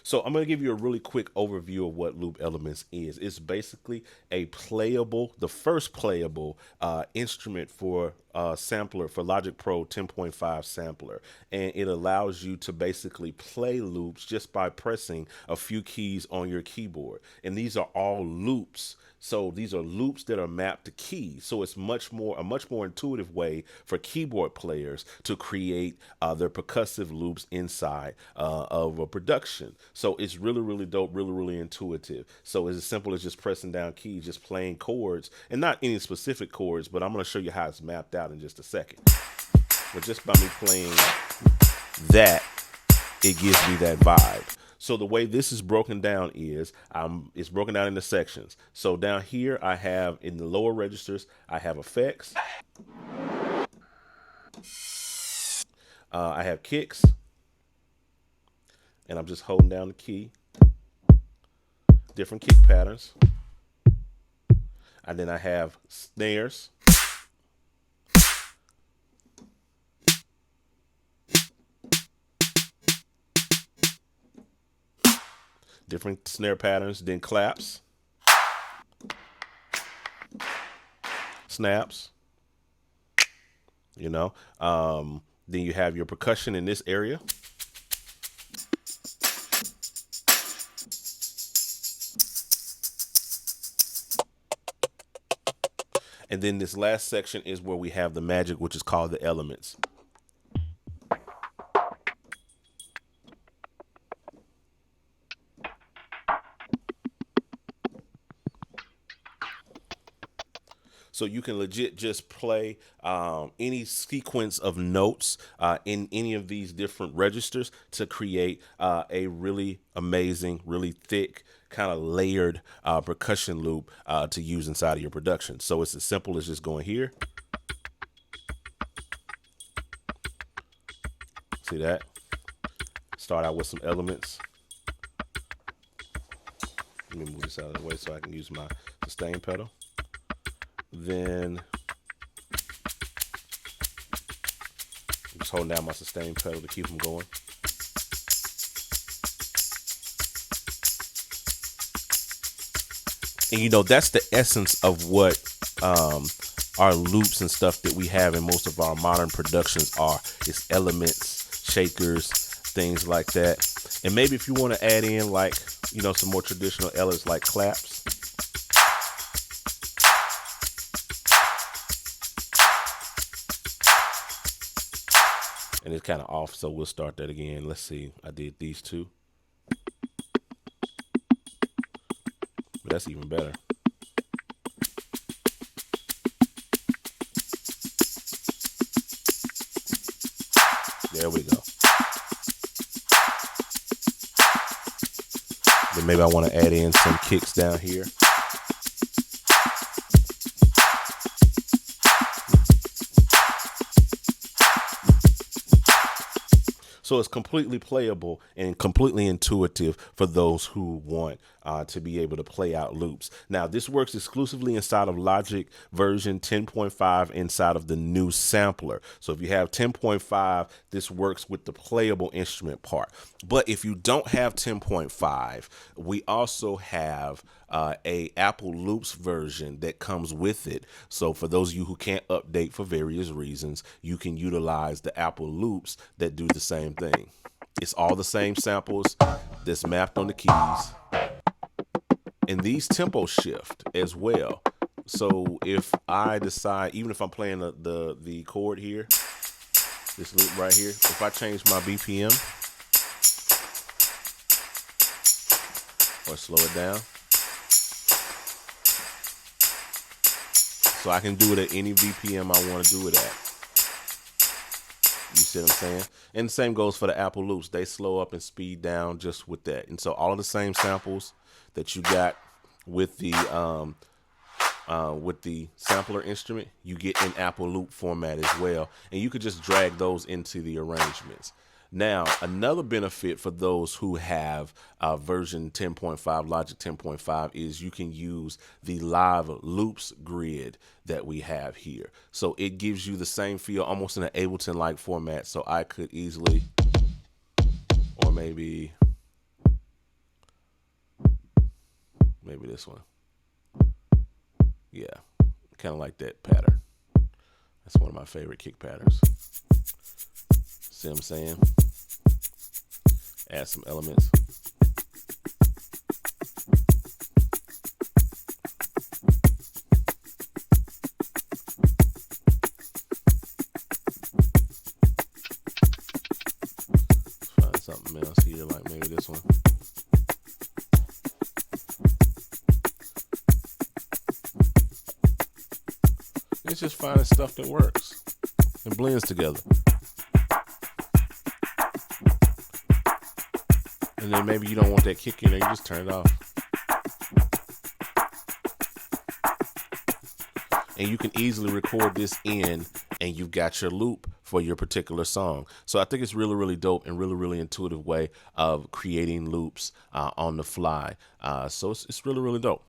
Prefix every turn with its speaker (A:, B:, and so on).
A: So I'm going to give you a really quick overview of what Loop Elements is. It's basically a playable, the first playable instrument for sampler for Logic Pro 10.5 sampler, and it allows you to basically play loops just by pressing a few keys on your keyboard. And these are all loops. So these are loops that are mapped to keys. So it's a much more intuitive way for keyboard players to create their percussive loops inside of a production. So it's really, really dope, really, really intuitive. So it's as simple as just pressing down keys, just playing chords, and not any specific chords, but I'm going to show you how it's mapped out in just a second. But just by me playing that, it gives me that vibe. So the way this is broken down is it's broken down into sections. So down here I have in the lower registers, I have effects. I have kicks. And I'm just holding down the key. Different kick patterns. And then I have snares. Different snare patterns, then claps, snaps, then you have your percussion in this area. And then this last section is where we have the magic, which is called the elements. So you can legit just play any sequence of notes in any of these different registers to create a really amazing, really thick, kind of layered percussion loop to use inside of your production. So it's as simple as just going here. See that? Start out with some elements. Let me move this out of the way so I can use my sustain pedal. Then I'm just holding down my sustain pedal to keep them going. And that's the essence of what our loops and stuff that we have in most of our modern productions are. It's elements, shakers, things like that. And maybe if you want to add in like, some more traditional elements like claps. And it's kind of off, so we'll start that again. Let's see. I did these two. But that's even better. There we go. Then maybe I want to add in some kicks down here. So it's completely playable and completely intuitive for those who want to be able to play out loops. Now, this works exclusively inside of Logic version 10.5 inside of the new sampler. So if you have 10.5, this works with the playable instrument part. But if you don't have 10.5, we also have a Apple Loops version that comes with it. So for those of you who can't update for various reasons, you can utilize the Apple Loops that do the same thing. It's all the same samples that's mapped on the keys. And these tempo shift as well. So if I decide, even if I'm playing the chord here, this loop right here, if I change my BPM or slow it down, so I can do it at any BPM I want to do it at. You see what I'm saying? And the same goes for the Apple Loops. They slow up and speed down just with that. And so all of the same samples that you got with the sampler instrument, you get in Apple Loop format as well. And you could just drag those into the arrangements. Now, another benefit for those who have version 10.5, Logic 10.5, is you can use the live loops grid that we have here. So it gives you the same feel, almost in an Ableton-like format. So I could easily, or maybe Maybe this one. Yeah, kind of like that pattern. That's one of my favorite kick patterns. See what I'm saying? Add some elements. Find something else here, like maybe this one. It's just finding stuff that works and blends together. And then maybe you don't want that kick in there, you just turn it off. And you can easily record this in, and you've got your loop for your particular song. So I think it's really, really dope and really, really intuitive way of creating loops on the fly. So it's really, really dope.